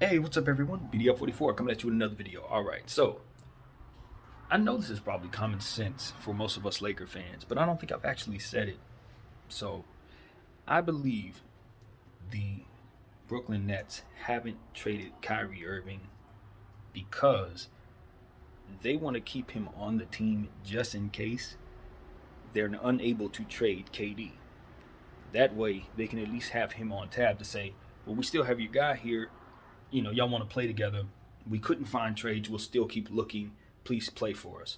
Hey, what's up, everyone? BDL44 coming at you with another video. All right, so I know this is probably common sense for most of us Laker fans, but I don't think I've actually said it. So I believe the Brooklyn Nets haven't traded Kyrie Irving because they want to keep him on the team just in case they're unable to trade KD. That way, they can at least have him on tab to say, well, we still have your guy here. Y'all want to play together. We couldn't find trades. We'll still keep looking. Please play for us.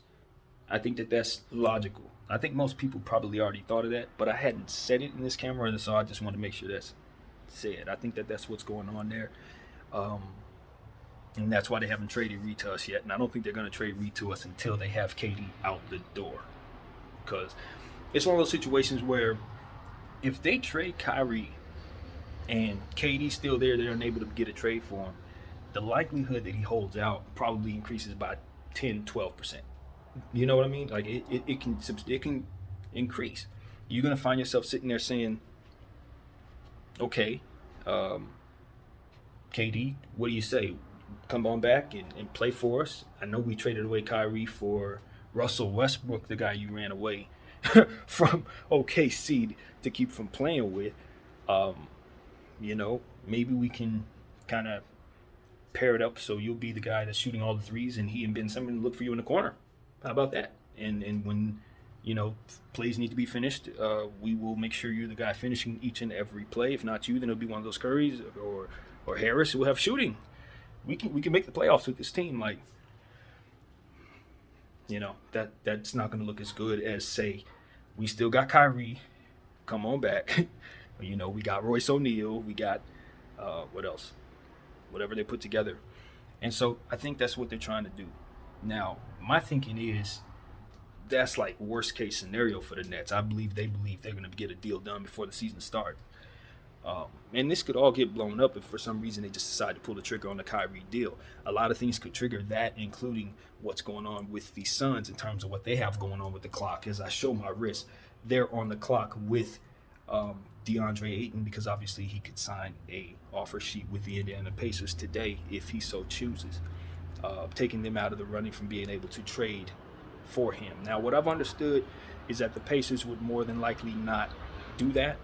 I think that that's logical. I think most people probably already thought of that, but I hadn't said it in this camera, and so I just want to make sure that's said. I think that that's what's going on there. Um, and that's why they haven't traded Reed to us yet. And I don't think they're going to trade Reed to us until they have KD out the door. Because it's one of those situations where if they trade Kyrie and KD's still there, they're unable to get a trade for him, the likelihood that he holds out probably increases by 10, 12%. You know what I mean? Like it can increase. You're gonna find yourself sitting there saying, okay, um, KD, what do you say? Come on back and play for us. I know we traded away Kyrie for Russell Westbrook, the guy you ran away from OKC to keep from playing with. Um, maybe we can kind of pair it up so you'll be the guy that's shooting all the threes and he and Ben Simmons look for you in the corner. How about that? And when plays need to be finished, we will make sure you're the guy finishing each and every play. If not you, then it'll be one of those Currys or Harris who will have shooting. We can make the playoffs with this team. Like, that's not going to look as good as, say, we still got Kyrie. Come on back. We got Royce O'Neal. We got what else? Whatever they put together. And so I think that's what they're trying to do. Now, my thinking is that's like worst case scenario for the Nets. I believe they're going to get a deal done before the season starts. And this could all get blown up if for some reason they just decide to pull the trigger on the Kyrie deal. A lot of things could trigger that, including what's going on with the Suns in terms of what they have going on with the clock. As I show my wrist, they're on the clock with DeAndre Ayton because obviously he could sign a offer sheet with the Indiana Pacers today if he so chooses, taking them out of the running from being able to trade for him. Now, what I've understood is that the Pacers would more than likely not do that.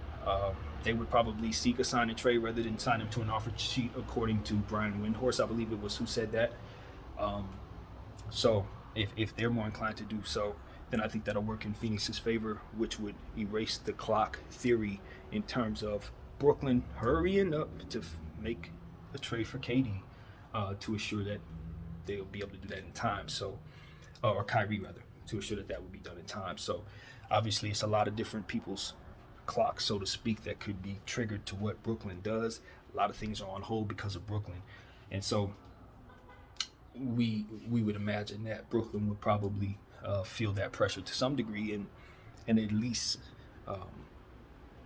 They would probably seek a sign and trade rather than sign him to an offer sheet, according to Brian Windhorst. I believe it was who said that. So if they're more inclined to do so, then I think that'll work in Phoenix's favor, which would erase the clock theory in terms of Brooklyn hurrying up to make a trade for KD to assure that they'll be able to do that in time. So, or Kyrie rather, to assure that would be done in time. So, obviously, it's a lot of different people's clocks, so to speak, that could be triggered to what Brooklyn does. A lot of things are on hold because of Brooklyn, and so we would imagine that Brooklyn would probably feel that pressure to some degree and at least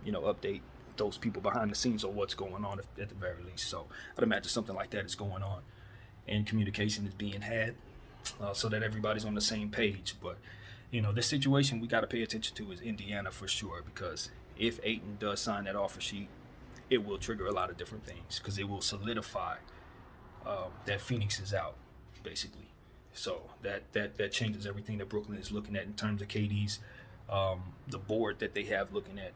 update those people behind the scenes on what's going on at the very least. So I'd imagine something like that is going on and communication is being had so that everybody's on the same page. But this situation we got to pay attention to is Indiana for sure, because if Ayton does sign that offer sheet, it will trigger a lot of different things because it will solidify that Phoenix is out, basically. So that changes everything that Brooklyn is looking at in terms of KD's, the board that they have looking at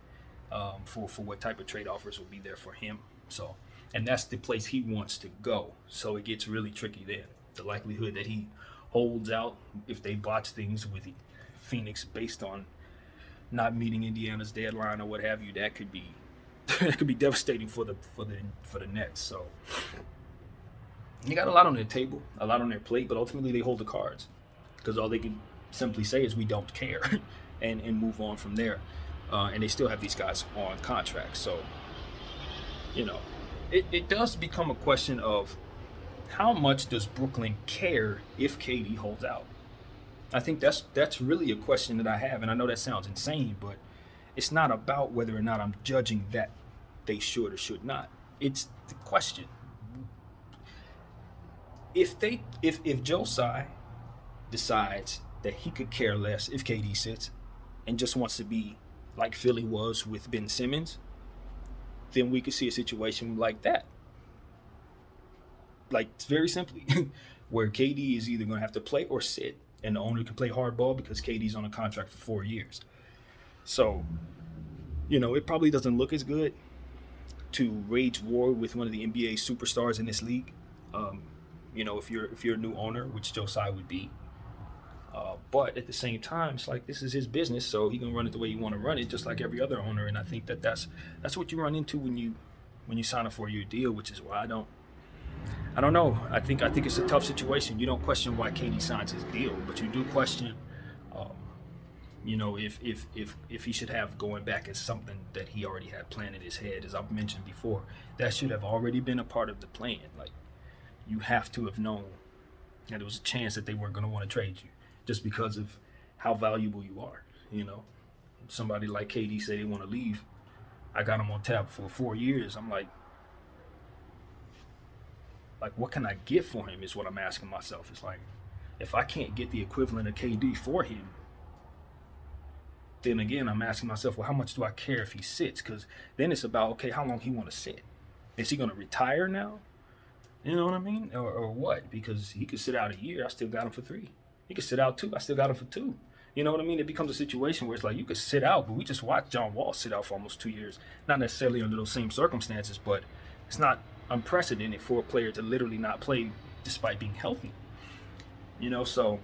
for what type of trade offers will be there for him. So, and that's the place he wants to go. So it gets really tricky there. The likelihood that he holds out if they botch things with Phoenix based on not meeting Indiana's deadline or what have you, that could be devastating for the Nets. So they got a lot on their table, a lot on their plate, but ultimately they hold the cards because all they can simply say is we don't care and move on from there. And they still have these guys on contracts. So, it does become a question of how much does Brooklyn care if KD holds out? I think that's really a question that I have, and I know that sounds insane, but it's not about whether or not I'm judging that they should or should not. It's the question. If Joe Tsai decides that he could care less if KD sits and just wants to be like Philly was with Ben Simmons, then we could see a situation like that. like very simply, where KD is either going to have to play or sit, and the owner can play hardball because KD's on a contract for 4 years. So, it probably doesn't look as good to wage war with one of the NBA superstars in this league. If you're a new owner, which Josiah would be. But at the same time, it's like this is his business, so he can run it the way you want to run it, just like every other owner. And I think that's what you run into when you sign up for your deal, which is why I don't know. I think it's a tough situation. You don't question why KD signs his deal, but you do question, if he should have going back as something that he already had planned in his head. As I've mentioned before, that should have already been a part of the plan. Like, you have to have known that there was a chance that they weren't going to want to trade you just because of how valuable you are. Somebody like KD say they want to leave. I got him on tap for 4 years. I'm like, what can I get for him is what I'm asking myself. It's like, if I can't get the equivalent of KD for him, then again, I'm asking myself, well, how much do I care if he sits? Because then it's about, okay, how long he want to sit? Is he going to retire now? You know what I mean? Or what? Because he could sit out a year. I still got him for 3. He could sit out 2. I still got him for 2. You know what I mean? It becomes a situation where it's like you could sit out, but we just watched John Wall sit out for almost 2 years. Not necessarily under those same circumstances, but it's not unprecedented for a player to literally not play despite being healthy. So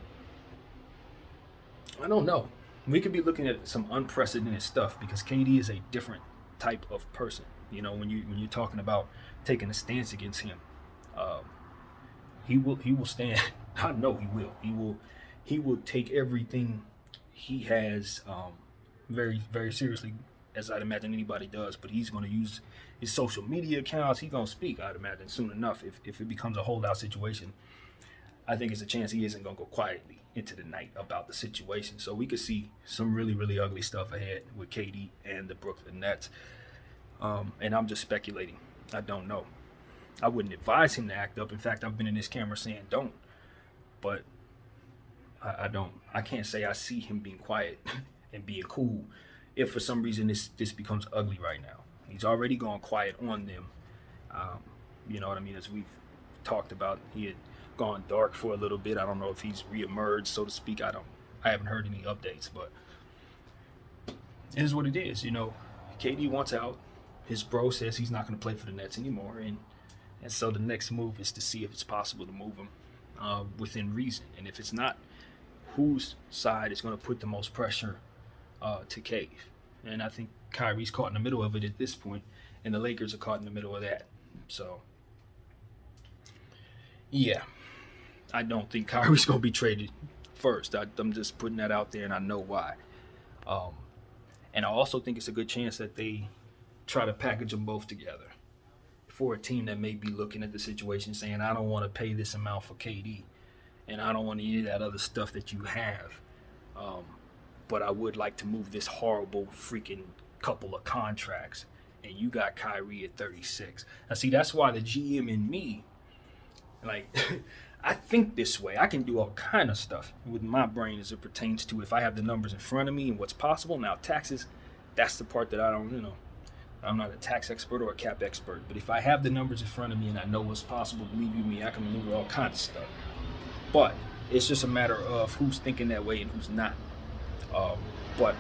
I don't know. We could be looking at some unprecedented stuff because KD is a different type of person. When you're talking about taking a stance against him, he will stand. I know he will. He will take everything he has very, very seriously, as I'd imagine anybody does. But he's going to use his social media accounts. He's going to speak, I'd imagine, soon enough. If it becomes a holdout situation, I think it's a chance he isn't going to go quietly into the night about the situation. So we could see some really, really ugly stuff ahead with KD and the Brooklyn Nets. And I'm just speculating. I don't know. I wouldn't advise him to act up. In fact, I've been in this camera saying don't. But I don't. I can't say I see him being quiet and being cool if for some reason this becomes ugly right now. He's already gone quiet on them. You know what I mean? As we've talked about, he had gone dark for a little bit. I don't know if he's reemerged, so to speak. I haven't heard any updates, but it is what it is. KD wants out. His bro says he's not going to play for the Nets anymore, and so the next move is to see if it's possible to move him within reason. And if it's not, whose side is going to put the most pressure to cave? And I think Kyrie's caught in the middle of it at this point, and the Lakers are caught in the middle of that. So, yeah, I don't think Kyrie's going to be traded first. I'm just putting that out there, and I know why. And I also think it's a good chance that they try to package them both together for a team that may be looking at the situation saying, I don't want to pay this amount for KD, and I don't want any of that other stuff that you have. But I would like to move this horrible freaking couple of contracts, and you got Kyrie at 36. Now, see, that's why the GM in me, I think this way. I can do all kind of stuff with my brain as it pertains to if I have the numbers in front of me and what's possible. Now, taxes, that's the part that I don't, I'm not a tax expert or a cap expert, but if I have the numbers in front of me and I know what's possible, believe you me, I can maneuver all kinds of stuff. But it's just a matter of who's thinking that way and who's not. But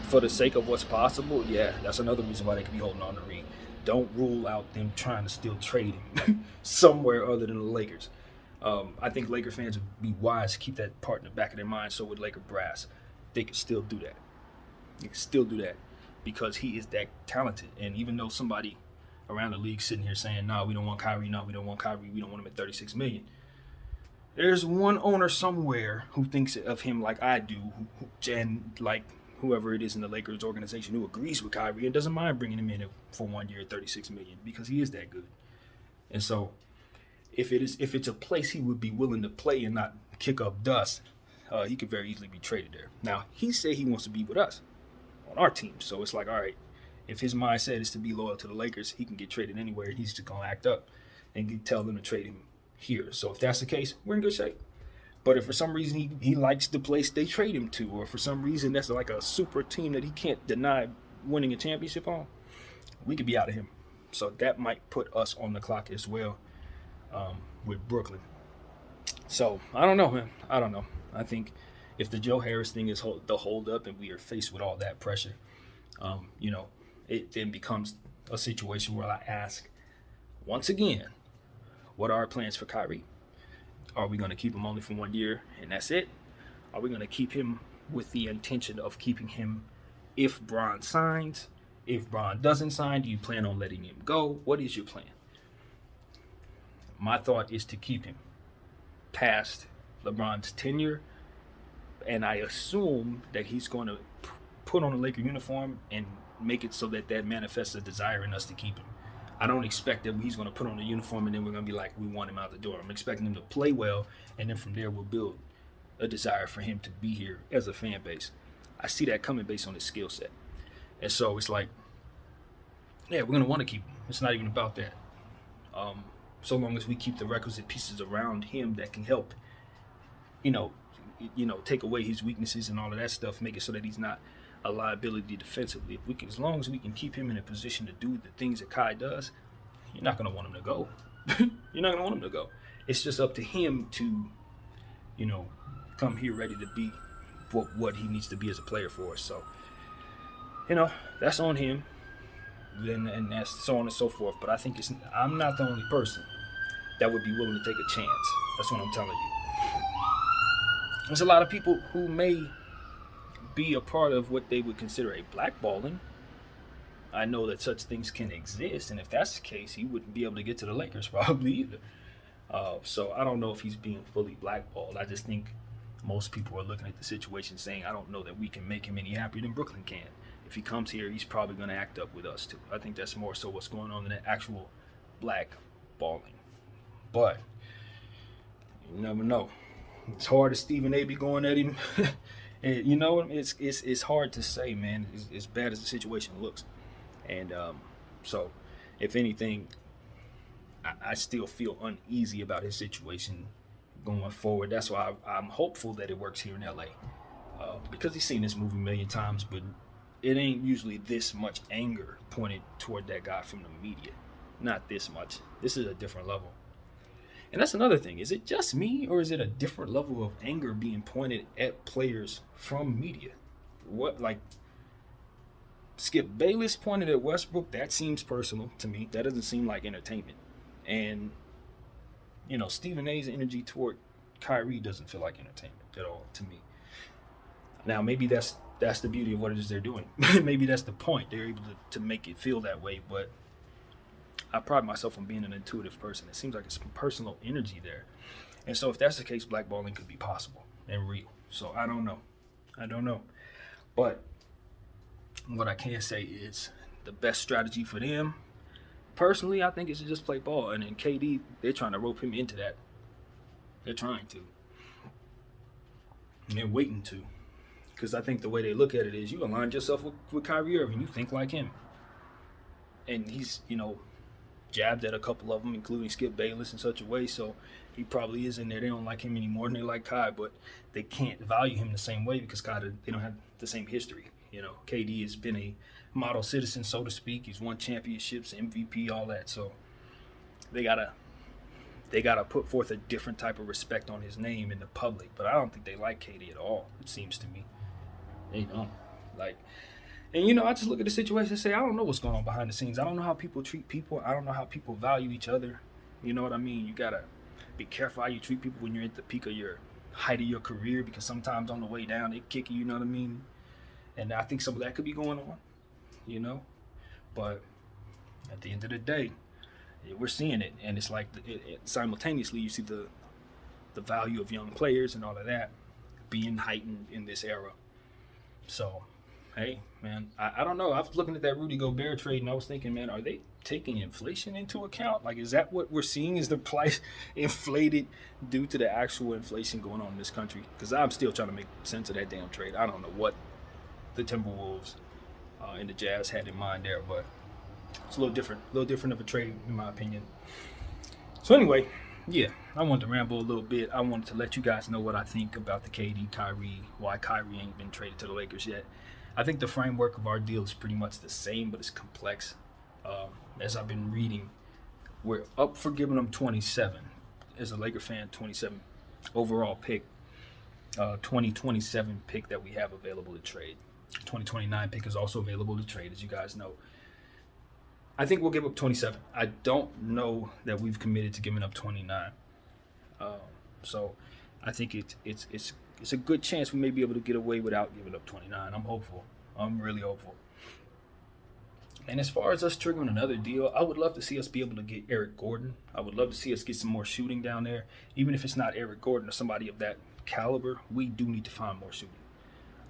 for the sake of what's possible, yeah, that's another reason why they could be holding on to Reed. Don't rule out them trying to still trade him somewhere other than the Lakers. I think Laker fans would be wise to keep that part in the back of their mind. So with Laker brass, they could still do that. They could still do that because he is that talented. And even though somebody around the league sitting here saying, no, we don't want Kyrie, no, we don't want Kyrie, we don't want him at $36 million. There's one owner somewhere who thinks of him like I do, and like whoever it is in the Lakers organization who agrees with Kyrie and doesn't mind bringing him in for 1 year at $36 million because he is that good. And so if it's a place he would be willing to play and not kick up dust, he could very easily be traded there. Now, he said he wants to be with us on our team. So it's like, all right, if his mindset is to be loyal to the Lakers, he can get traded anywhere. He's just going to act up and tell them to trade him here. So if that's the case, we're in good shape. But if for some reason he likes the place they trade him to, or for some reason that's like a super team that he can't deny winning a championship on, we could be out of him. So that might put us on the clock as well. with Brooklyn. So I don't know, man. I don't know. I think if the Joe Harris thing is the hold up, and we are faced with all that pressure, you know, it then becomes a situation where I ask once again, what are our plans for Kyrie? Are we going to keep him only for 1 year and that's it? Are we going to keep him with the intention of keeping him if Bron signs? If Bron doesn't sign, do you plan on letting him go? What is your plan? My thought is to keep him past LeBron's tenure, and I assume that he's going to put on a Laker uniform and make it so that that manifests a desire in us to keep him. I don't expect that he's going to put on a uniform and then we're going to be like, we want him out the door. I'm expecting him to play well, and then from there we'll build a desire for him to be here as a fan base. I see that coming based on his skill set. And so it's like, yeah, we're going to want to keep him. It's not even about that. So long as we keep the requisite pieces around him that can help, take away his weaknesses and all of that stuff, make it so that he's not a liability defensively. If we can, as long as we can keep him in a position to do the things that Kai does, you're not going to want him to go. You're not going to want him to go. It's just up to him to, come here ready to be what he needs to be as a player for us. So, that's on him. And that's so on and so forth. But I think I'm not the only person that would be willing to take a chance. That's what I'm telling you. There's a lot of people who may be a part of what they would consider a blackballing. I know that such things can exist, and if that's the case, he wouldn't be able to get to the Lakers probably either. So I don't know if he's being fully blackballed. I just think most people are looking at the situation saying, I don't know that we can make him any happier than Brooklyn can. If he comes here, he's probably going to act up with us too. I think that's more so what's going on than the actual blackballing. But you never know. It's hard as Stephen A. be going at him. And it's hard to say, man, as bad as the situation looks. And so, if anything, I still feel uneasy about his situation going forward. That's why I'm hopeful that it works here in LA. Because he's seen this movie a million times, but it ain't usually this much anger pointed toward that guy from the media. Not this much. This is a different level. And that's another thing. Is it just me, or is it a different level of anger being pointed at players from media? What, like Skip Bayless pointed at Westbrook? That seems personal to me. That doesn't seem like entertainment. And, Stephen A's energy toward Kyrie doesn't feel like entertainment at all to me. Now, maybe that's the beauty of what it is they're doing. Maybe that's the point. They're able to make it feel that way, but I pride myself on being an intuitive person. It seems like it's some personal energy there. And so if that's the case, blackballing could be possible and real. So I don't know. But what I can say is the best strategy for them, personally, I think is to just play ball. And then KD, they're trying to rope him into that. They're trying to. And they're waiting to. Because I think the way they look at it is you align yourself with Kyrie Irving. You think like him. And he's, jabbed at a couple of them, including Skip Bayless, in such a way, so he probably is in there. They don't like him anymore than they like Kai, but they can't value him the same way because Kai, they don't have the same history. KD has been a model citizen, so to speak. He's won championships, MVP, all that. So they gotta put forth a different type of respect on his name in the public. But I don't think they like KD at all. It seems to me they don't like. And, I just look at the situation and say, I don't know what's going on behind the scenes. I don't know how people treat people. I don't know how people value each other. You know what I mean? You got to be careful how you treat people when you're at the peak of your height of your career, because sometimes on the way down, they kick you know what I mean? And I think some of that could be going on, But at the end of the day, we're seeing it. And it's like simultaneously you see the value of young players and all of that being heightened in this era. So, hey, man, I don't know. I was looking at that Rudy Gobert trade, and I was thinking, man, are they taking inflation into account? Like, is that what we're seeing? Is the price inflated due to the actual inflation going on in this country? Because I'm still trying to make sense of that damn trade. I don't know what the Timberwolves and the Jazz had in mind there, but it's a little different of a trade, in my opinion. So anyway, yeah, I wanted to ramble a little bit. I wanted to let you guys know what I think about the KD, Kyrie, why Kyrie ain't been traded to the Lakers yet. I think the framework of our deal is pretty much the same, but it's complex. As I've been reading We're up for giving him 27. As a Laker fan, 27 overall pick, 2027 pick that we have available to trade. 2029 pick is also available to trade, as you guys know. I think we'll give up 27. I don't know that we've committed to giving up 29. So I think it's a good chance we may be able to get away without giving up 29. I'm hopeful. I'm really hopeful. And as far as us triggering another deal, I would love to see us be able to get Eric Gordon. I would love to see us get some more shooting down there. Even if it's not Eric Gordon or somebody of that caliber, we do need to find more shooting.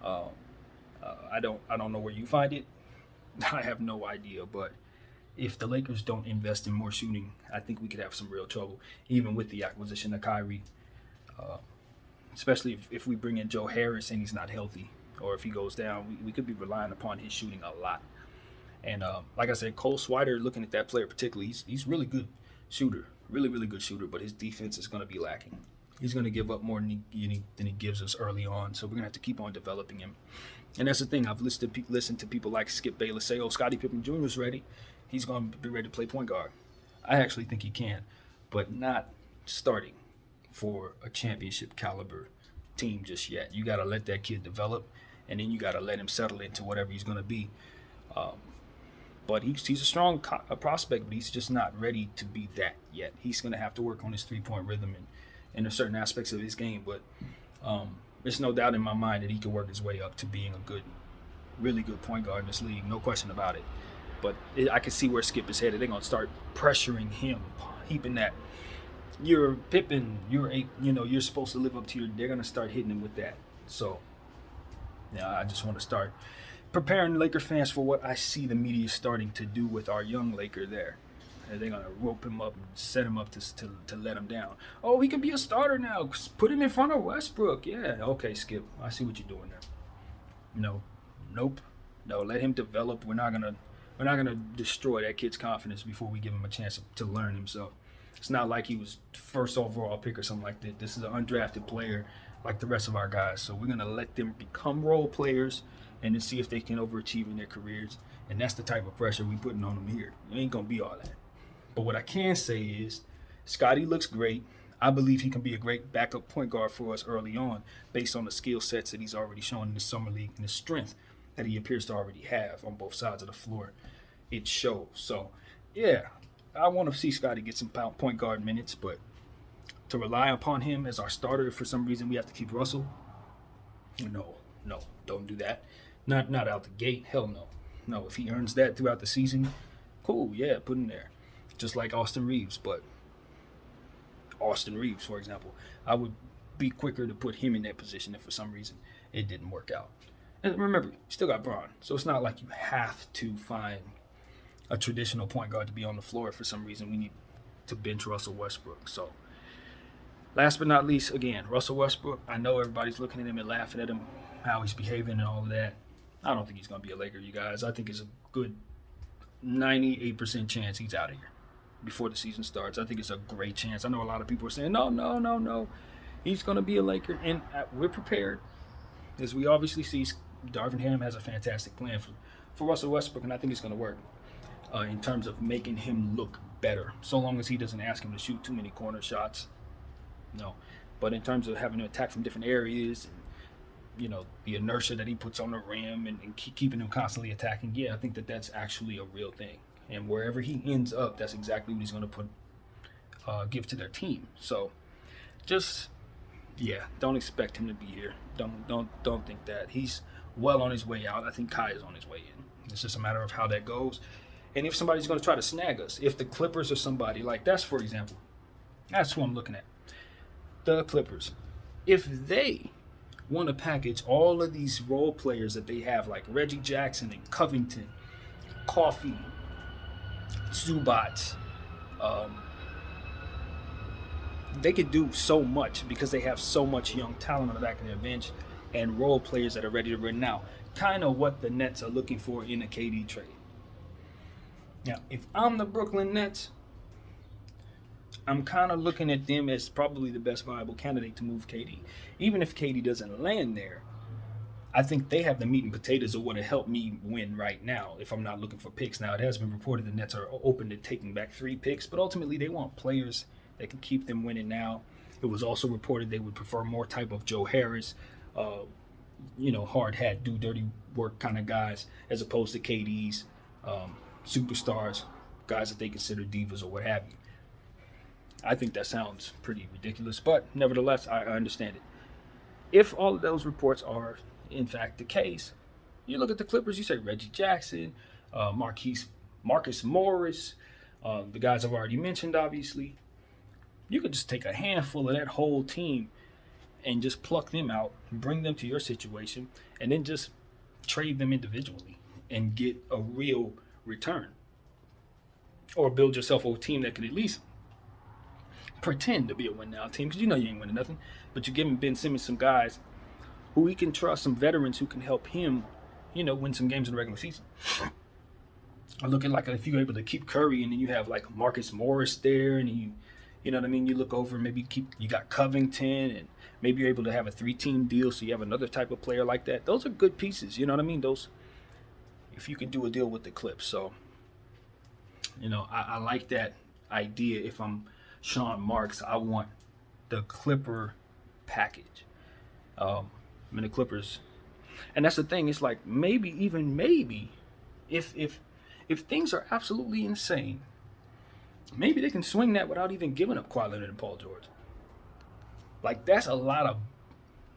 I don't know where you find it. I have no idea. But if the Lakers don't invest in more shooting, I think we could have some real trouble, even with the acquisition of Kyrie. Especially if we bring in Joe Harris and he's not healthy, or if he goes down, we could be relying upon his shooting a lot. And like I said, Cole Swider, looking at that player particularly, he's really good shooter, really good shooter, but his defense is going to be lacking. He's going to give up more than he gives us early on, so we're going to have to keep on developing him. And that's the thing. I've listened to people like Skip Bayless say, oh, Scottie Pippen Jr. is ready. He's going to be ready to play point guard. I actually think he can, but not starting for a championship caliber team just yet. You got to let that kid develop, and then you got to let him settle into whatever he's going to be. But he's a strong prospect, but he's just not ready to be that yet. He's going to have to work on his three-point rhythm and there's certain aspects of his game. But there's no doubt in my mind that he could work his way up to being a really good point guard in this league. No question about it. But I can see where Skip is headed. They're going to start pressuring him, heaping that. You're Pippen. You're supposed to live up to they're going to start hitting him with that. So, yeah, I just want to start preparing Laker fans for what I see the media starting to do with our young Laker there. And they're going to rope him up and set him up to let him down. Oh, he can be a starter now. Put him in front of Westbrook. Yeah, okay, Skip. I see what you're doing there. Nope. No, let him develop. We're not gonna destroy that kid's confidence before we give him a chance to learn himself. It's not like he was first overall pick or something like that. This is an undrafted player like the rest of our guys. So we're going to let them become role players and then see if they can overachieve in their careers. And that's the type of pressure we're putting on them here. It ain't going to be all that. But what I can say is Scottie looks great. I believe he can be a great backup point guard for us early on based on the skill sets that he's already shown in the summer league and the strength that he appears to already have on both sides of the floor. It shows. So, yeah, I want to see Scottie get some point guard minutes, but to rely upon him as our starter if for some reason we have to keep Russell, no, don't do that. Not out the gate. Hell no. No, if he earns that throughout the season, cool, yeah, put him there. Just like Austin Reeves, but Austin Reeves, for example, I would be quicker to put him in that position if for some reason it didn't work out. And remember, you still got Braun, so it's not like you have to find a traditional point guard to be on the floor. If for some reason we need to bench Russell Westbrook. So last but not least, again, Russell Westbrook, I know everybody's looking at him and laughing at him, how he's behaving and all of that. I don't think he's going to be a Laker, you guys. I think it's a good 98% chance he's out of here before the season starts. I think it's a great chance. I know a lot of people are saying, no. He's going to be a Laker, and we're prepared. As we obviously see, Darvin Ham has a fantastic plan for Russell Westbrook, and I think it's going to work in terms of making him look better, so long as he doesn't ask him to shoot too many corner shots. No. But in terms of having to attack from different areas, and, the inertia that he puts on the rim and keeping him constantly attacking, yeah, I think that's actually a real thing. And wherever he ends up, that's exactly what he's going to give to their team. So just, yeah, don't expect him to be here. Don't think that. He's well on his way out. I think Kai is on his way in. It's just a matter of how that goes. And if somebody's going to try to snag us, if the Clippers or somebody like that's, for example, that's who I'm looking at. The Clippers. If they want to package all of these role players that they have, like Reggie Jackson and Covington, Coffee, Zubac, they could do so much because they have so much young talent on the back of their bench and role players that are ready to run now. Kind of what the Nets are looking for in a KD trade. Now, if I'm the Brooklyn Nets, I'm kind of looking at them as probably the best viable candidate to move KD. Even if KD doesn't land there, I think they have the meat and potatoes of what will help me win right now if I'm not looking for picks. Now, it has been reported the Nets are open to taking back 3 picks, but ultimately they want players that can keep them winning now. It was also reported they would prefer more type of Joe Harris, hard hat, do dirty work kind of guys, as opposed to KD's superstars, guys that they consider divas or what have you. I think that sounds pretty ridiculous, but nevertheless, I understand it. If all of those reports are in fact the case, you look at the Clippers, you say Reggie Jackson, Marcus Morris, the guys I've already mentioned, obviously. You could just take a handful of that whole team and just pluck them out, bring them to your situation, and then just trade them individually and get a real return. Or build yourself a team that could at least pretend to be a win-now team, because you know you ain't winning nothing. But you're giving Ben Simmons some guys who he can trust, some veterans who can help him, win some games in the regular season. I look at if you're able to keep Curry and then you have like Marcus Morris there, and you know what I mean? You look over, maybe you got Covington, and maybe you're able to have a 3-team deal, so you have another type of player like that. Those are good pieces, you know what I mean? Those, if you could do a deal with the Clips. So, I like that idea. If I'm Sean Marks, I want the Clipper package. The Clippers, and that's the thing. It's like maybe if things are absolutely insane, maybe they can swing that without even giving up Kawhi Leonard and Paul George. Like, that's a lot of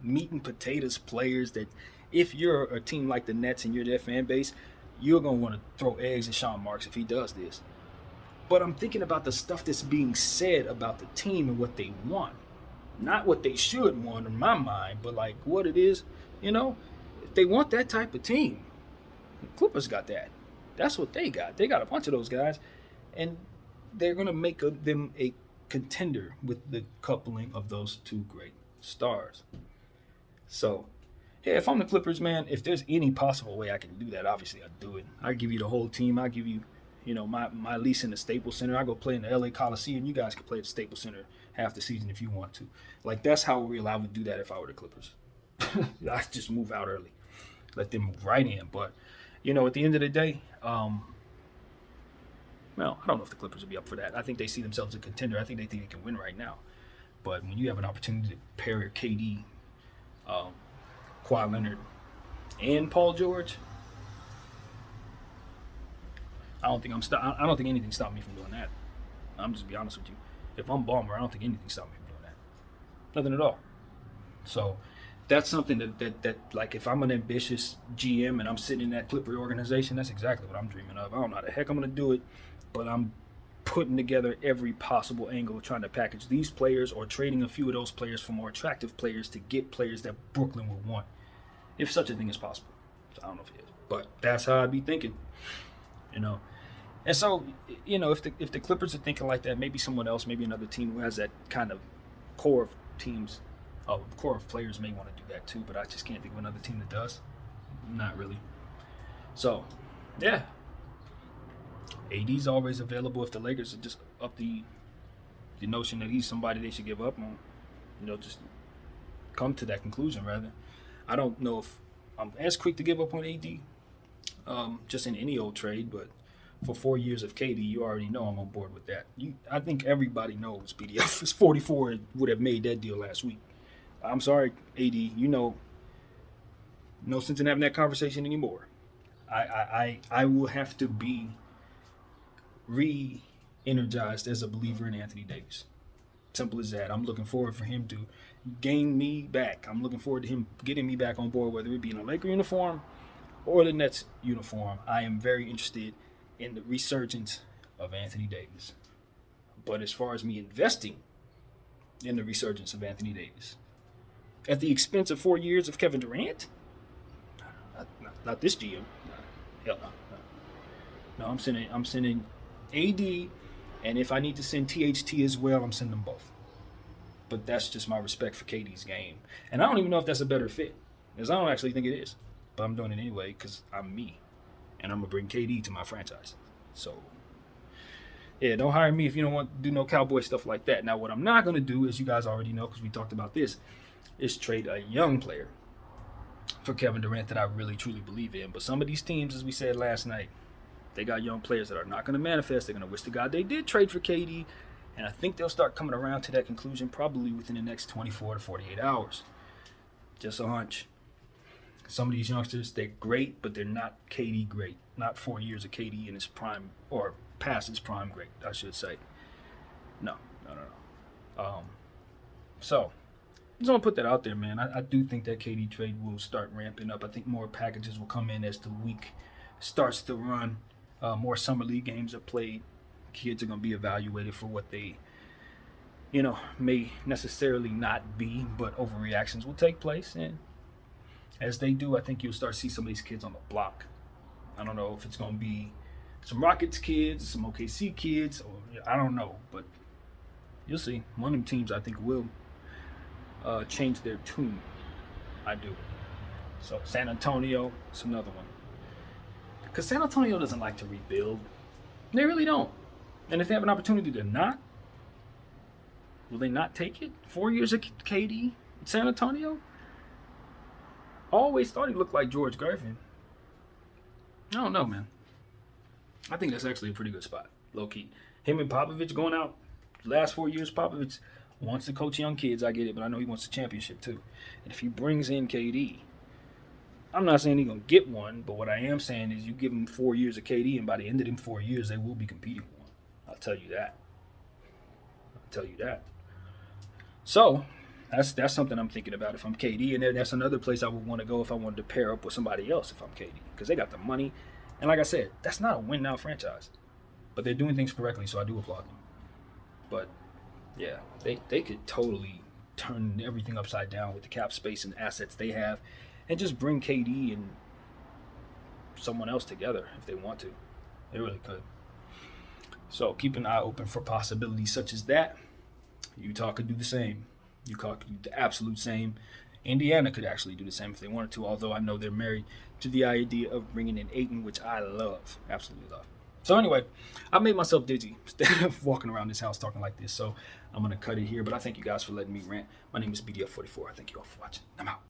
meat and potatoes players that if you're a team like the Nets and you're their fan base, you're going to want to throw eggs at Sean Marks if he does this. But I'm thinking about the stuff that's being said about the team and what they want. Not what they should want in my mind, but like what it is, if they want that type of team, the Clippers got that. That's what they got. They got a bunch of those guys, and they're going to make them a contender with the coupling of those two great stars. So, yeah, if I'm the Clippers, man, if there's any possible way I can do that, obviously I'd do it. I give you the whole team. I give you, my lease in the Staples Center. I go play in the LA Coliseum. You guys can play at the Staples Center half the season if you want to. Like, that's how real I would do that if I were the Clippers. I'd just move out early. Let them move right in. But, at the end of the day, I don't know if the Clippers would be up for that. I think they see themselves as a contender. I think they can win right now. But when you have an opportunity to pair your KD, Kawhi Leonard, and Paul George, I don't think anything stopped me from doing that. I'm just be honest with you. If I'm Ballmer, I don't think anything stopped me from doing that. Nothing at all. So that's something that like, if I'm an ambitious GM and I'm sitting in that Clipper organization, that's exactly what I'm dreaming of. I don't know how the heck I'm going to do it, but I'm putting together every possible angle trying to package these players or trading a few of those players for more attractive players to get players that Brooklyn would want, if such a thing is possible. So I don't know if it is, but that's how I'd be thinking, And so, if the Clippers are thinking like that, maybe someone else, maybe another team who has that kind of core of players may want to do that too, but I just can't think of another team that does. Not really. So, yeah. AD's always available if the Lakers are just up the notion that he's somebody they should give up on. Just come to that conclusion, rather. I don't know if I'm as quick to give up on AD, just in any old trade, but for 4 years of KD, you already know I'm on board with that. I think everybody knows PDF is 44 would have made that deal last week. I'm sorry, AD, no sense in having that conversation anymore. I will have to be re-energized as a believer in Anthony Davis. Simple as that. I'm looking forward for him to gain me back. I'm looking forward to him getting me back on board, whether it be in a Laker uniform or the Nets uniform. I am very interested in the resurgence of Anthony Davis. But as far as me investing in the resurgence of Anthony Davis at the expense of 4 years of Kevin Durant, not this GM. Hell no. No, I'm sending AD, and if I need to send THT as well, I'm sending them both. But that's just my respect for KD's game. And I don't even know if that's a better fit, because I don't actually think it is. But I'm doing it anyway because I'm me. And I'm going to bring KD to my franchise. So, yeah, don't hire me if you don't want to do no cowboy stuff like that. Now, what I'm not going to do, as you guys already know because we talked about this, is trade a young player for Kevin Durant that I really truly believe in. But some of these teams, as we said last night, they got young players that are not going to manifest. They're going to wish to God they did trade for KD. And I think they'll start coming around to that conclusion probably within the next 24 to 48 hours. Just a hunch. Some of these youngsters, they're great, but they're not KD great. Not 4 years of KD in his prime, or past his prime great, I should say. No. So, just want to put that out there, man. I do think that KD trade will start ramping up. I think more packages will come in as the week starts to run. More summer league games are played. Kids are going to be evaluated for what they, may necessarily not be, but overreactions will take place. And as they do, I think you'll start to see some of these kids on the block. I don't know if it's going to be some Rockets kids, some OKC kids, or I don't know, but you'll see. One of them teams I think will change their tune. I do. So San Antonio, it's another one. Because San Antonio doesn't like to rebuild. They really don't. And if they have an opportunity to not, will they not take it? 4 years of KD in San Antonio? I always thought he looked like George Gervin. I don't know, man. I think that's actually a pretty good spot, low key. Him and Popovich going out. Last 4 years, Popovich wants to coach young kids. I get it, but I know he wants a championship too. And if he brings in KD, I'm not saying he's going to get one, but what I am saying is you give him 4 years of KD, and by the end of them 4 years, they will be competing for one. I'll tell you that. So, that's something I'm thinking about if I'm KD, and then that's another place I would want to go if I wanted to pair up with somebody else if I'm KD, because they got the money. And like I said, that's not a win-now franchise. But they're doing things correctly, so I do applaud them. But, yeah, they could totally turn everything upside down with the cap space and assets they have and just bring KD and someone else together if they want to. They really could. So keep an eye open for possibilities such as that. Utah could do the same. UConn could do the absolute same. Indiana could actually do the same if they wanted to, although I know they're married to the idea of bringing in Ayton, which I love, absolutely love. So anyway, I made myself dizzy instead of walking around this house talking like this, so I'm going to cut it here. But I thank you guys for letting me rant. My name is BDF44. I thank you all for watching. I'm out.